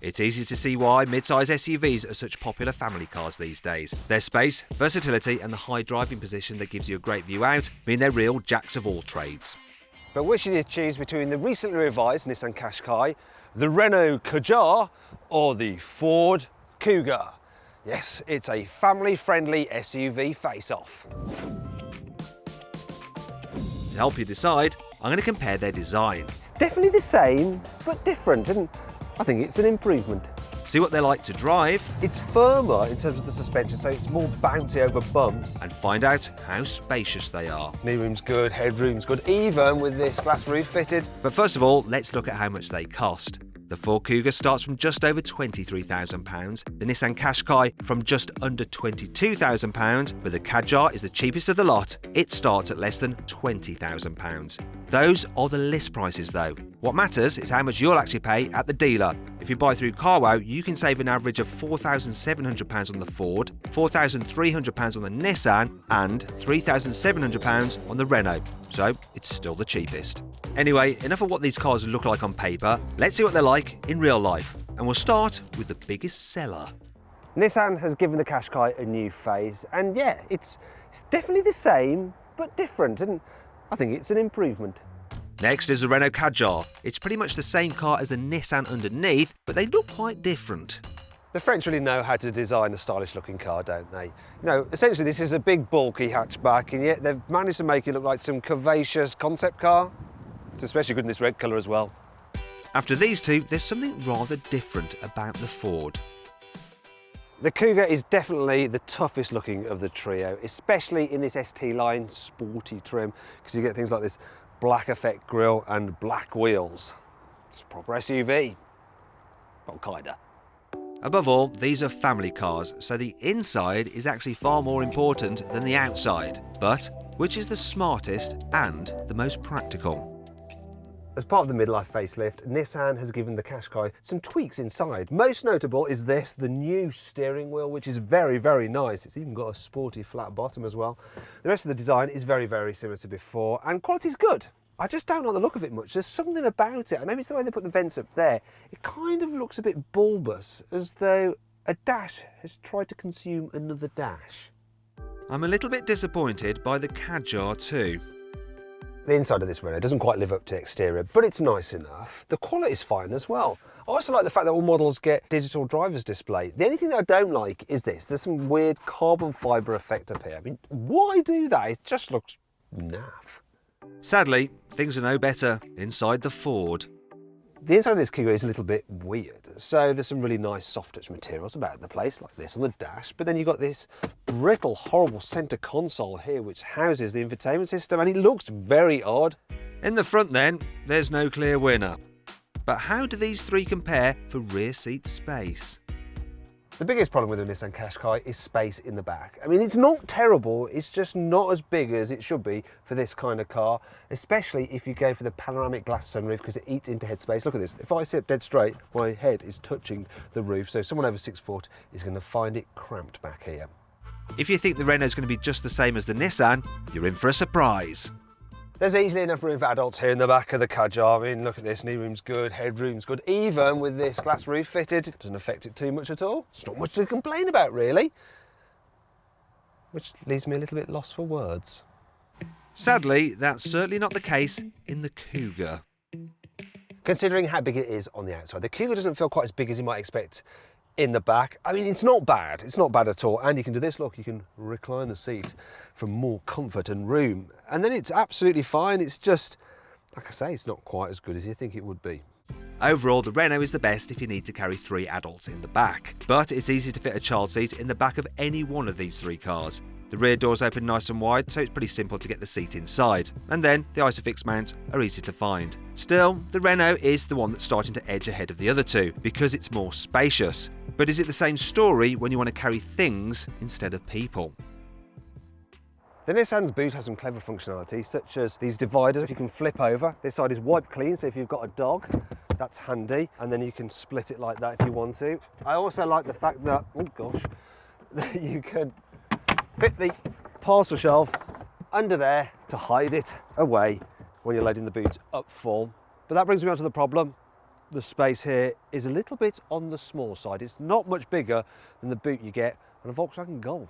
It's easy to see why mid-size SUVs are such popular family cars these days. Their space, versatility and the high driving position that gives you a great view out mean they're real jacks of all trades. But which should you choose between the recently revised Nissan Qashqai, the Renault Kadjar or the Ford Kuga? Yes, it's a family-friendly SUV face-off. To help you decide, I'm going to compare their design. It's definitely the same, but different, and I think it's an improvement. See what they're like to drive. It's firmer in terms of the suspension, so it's more bouncy over bumps. And find out how spacious they are. Knee room's good, headroom's good, even with this glass roof fitted. But first of all, let's look at how much they cost. The Ford Kuga starts from just over £23,000, the Nissan Qashqai from just under £22,000, but the Kadjar is the cheapest of the lot. It starts at less than £20,000. Those are the list prices though. What matters is how much you'll actually pay at the dealer. If you buy through carwow, you can save an average of £4,700 on the Ford, £4,300 on the Nissan and £3,700 on the Renault. So it's still the cheapest. Anyway, enough of what these cars look like on paper. Let's see what they're like in real life. And we'll start with the biggest seller. Nissan has given the Qashqai a new face, and yeah, it's definitely the same, but different, and I think it's an improvement. Next is the Renault Kadjar. It's pretty much the same car as the Nissan underneath, but they look quite different. The French really know how to design a stylish looking car, don't they? You know, essentially this is a big bulky hatchback, and yet they've managed to make it look like some curvaceous concept car. It's especially good in this red colour as well. After these two, there's something rather different about the Ford. The Kuga is definitely the toughest looking of the trio, especially in this ST line sporty trim, because you get things like this black effect grille and black wheels. It's a proper SUV. Well, kinda. Above all, these are family cars, so the inside is actually far more important than the outside. But which is the smartest and the most practical? As part of the midlife facelift, Nissan has given the Qashqai some tweaks inside. Most notable is this, the new steering wheel, which is very, very nice. It's even got a sporty flat bottom as well. The rest of the design is very, very similar to before, and quality's good. I just don't like the look of it much. There's something about it, and maybe it's the way they put the vents up there. It kind of looks a bit bulbous, as though a dash has tried to consume another dash. I'm a little bit disappointed by the Kadjar too. The inside of this Renault doesn't quite live up to the exterior, but it's nice enough. The quality's fine as well. I also like the fact that all models get digital driver's display. The only thing that I don't like is this. There's some weird carbon fibre effect up here. I mean, why do that? It just looks naff. Sadly, things are no better inside the Ford. The inside of this Kuga is a little bit weird. So there's some really nice soft touch materials about the place, like this on the dash, but then you've got this brittle, horrible centre console here which houses the infotainment system, and it looks very odd. In the front then, there's no clear winner. But how do these three compare for rear seat space? The biggest problem with the Nissan Qashqai is space in the back. I mean, it's not terrible, it's just not as big as it should be for this kind of car, especially if you go for the panoramic glass sunroof, because it eats into headspace. Look at this. If I sit dead straight, my head is touching the roof, so someone over 6 foot is going to find it cramped back here. If you think the Renault's going to be just the same as the Nissan, you're in for a surprise. There's easily enough room for adults here in the back of the Kadjar. I mean, look at this, knee room's good, headroom's good. Even with this glass roof fitted, it doesn't affect it too much at all. It's not much to complain about, really. Which leaves me a little bit lost for words. Sadly, that's certainly not the case in the Kuga. Considering how big it is on the outside, the Kuga doesn't feel quite as big as you might expect in the back. I mean, it's not bad at all. And you can do this, look, you can recline the seat for more comfort and room. And then it's absolutely fine. It's just, like I say, it's not quite as good as you think it would be. Overall, the Renault is the best if you need to carry 3 adults in the back. But it's easy to fit a child seat in the back of any one of these 3 cars. The rear doors open nice and wide, so it's pretty simple to get the seat inside. And then the Isofix mounts are easy to find. Still, the Renault is the one that's starting to edge ahead of the other two, because it's more spacious. But is it the same story when you want to carry things instead of people? The Nissan's boot has some clever functionality, such as these dividers you can flip over. This side is wipe clean, so if you've got a dog, that's handy, and then you can split it like that if you want to. I also like the fact that, oh gosh, that you can fit the parcel shelf under there to hide it away when you're loading the boot up full. But that brings me on to the problem. the space here is a little bit on the small side. It's not much bigger than the boot you get on a Volkswagen Golf.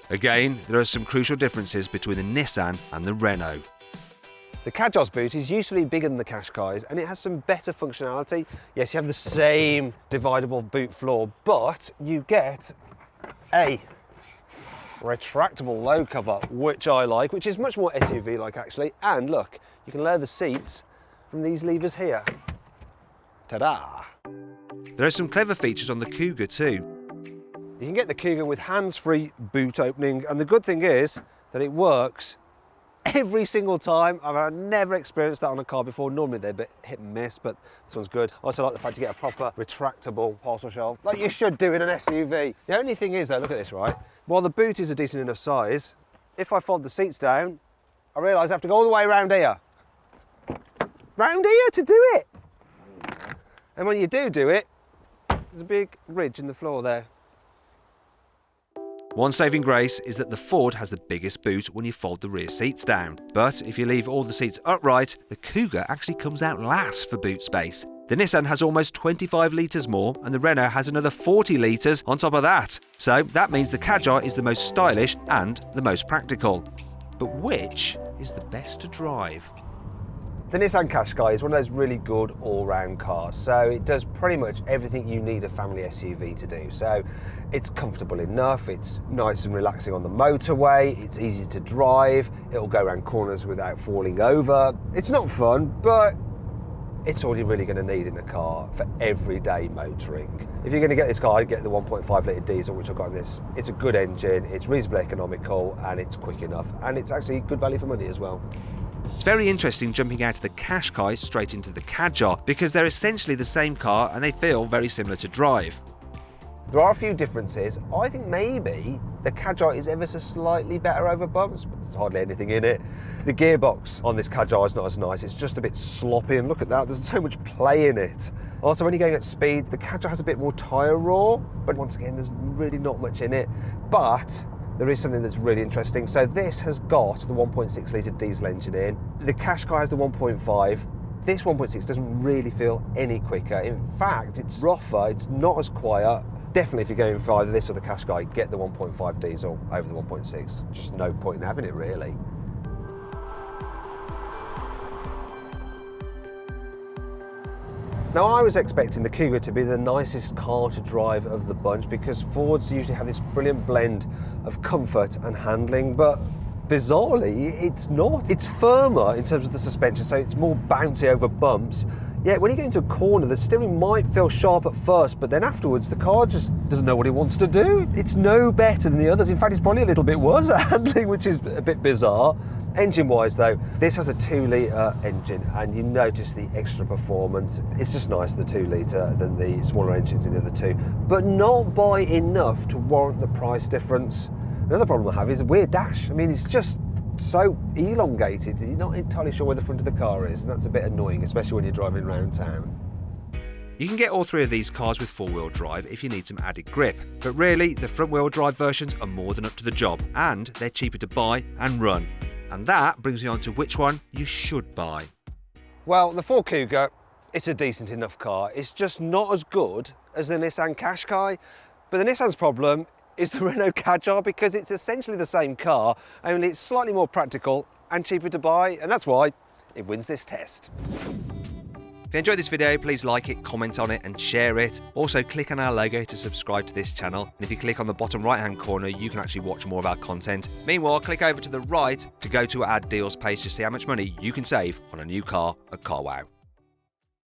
Again, there are some crucial differences between the Nissan and the Renault. The Kadjar's boot is usually bigger than the Qashqai's and it has some better functionality. Yes, you have the same dividable boot floor, but you get a retractable low cover, which I like, which is much more SUV-like actually. And look, you can lower the seats from these levers here. Ta-da! There are some clever features on the Kuga too. You can get the Kuga with hands-free boot opening, and the good thing is that it works every single time. I've never experienced that on a car before. Normally they're a bit hit and miss, but this one's good. I also like the fact you get a proper retractable parcel shelf, like you should do in an SUV. The only thing is though, look at this, right? While the boot is a decent enough size, if I fold the seats down, I realise I have to go all the way around here. Round here to do it. And when you do it, there's a big ridge in the floor there. One saving grace is that the Ford has the biggest boot when you fold the rear seats down. But if you leave all the seats upright, the Kuga actually comes out last for boot space. The Nissan has almost 25 litres more and the Renault has another 40 litres on top of that. So that means the Kadjar is the most stylish and the most practical. But which is the best to drive? The Nissan Qashqai is one of those really good all-round cars, so it does pretty much everything you need a family SUV to do. So it's comfortable enough, it's nice and relaxing on the motorway, it's easy to drive, it'll go around corners without falling over. It's not fun, but it's all you're really going to need in a car for everyday motoring. If you're going to get this car, I'd get the 1.5 litre diesel, which I've got in this. It's a good engine, it's reasonably economical, and it's quick enough, and it's actually good value for money as well. It's very interesting jumping out of the Qashqai straight into the Kadjar because they're essentially the same car and they feel very similar to drive. There are a few differences. I think maybe the Kadjar is ever so slightly better over bumps, but there's hardly anything in it. The gearbox on this Kadjar is not as nice, it's just a bit sloppy, and look at that, there's so much play in it. Also, when you're going at speed, the Kadjar has a bit more tyre roar, but once again, there's really not much in it. But there is something that's really interesting. So this has got the 1.6 litre diesel engine in. The Qashqai has the 1.5. This 1.6 doesn't really feel any quicker. In fact, it's rougher, it's not as quiet. Definitely if you're going for either this or the Qashqai, get the 1.5 diesel over the 1.6. Just no point in having it really. Now I was expecting the Kuga to be the nicest car to drive of the bunch because Fords usually have this brilliant blend of comfort and handling, but bizarrely it's not. It's firmer in terms of the suspension, so it's more bouncy over bumps. Yet when you get into a corner, the steering might feel sharp at first, but then afterwards the car just doesn't know what it wants to do. It's no better than the others. In fact, it's probably a little bit worse at handling, which is a bit bizarre. Engine-wise though, this has a 2 litre engine and you notice the extra performance. It's just nicer, the 2 litre, than the smaller engines in the other two, but not by enough to warrant the price difference. Another problem I have is a weird dash. I mean, it's just so elongated, you're not entirely sure where the front of the car is, and that's a bit annoying, especially when you're driving around town. You can get all three of these cars with four-wheel drive if you need some added grip, but really the front-wheel drive versions are more than up to the job, and they're cheaper to buy and run. And that brings me on to which one you should buy. Well, the Ford Kuga, it's a decent enough car. It's just not as good as the Nissan Qashqai, but the Nissan's problem is the Renault Kadjar because it's essentially the same car, only it's slightly more practical and cheaper to buy, and that's why it wins this test. If you enjoyed this video, please like it, comment on it and share it. Also click on our logo to subscribe to this channel. And if you click on the bottom right hand corner, you can actually watch more of our content. Meanwhile, click over to the right to go to our deals page to see how much money you can save on a new car at CarWow.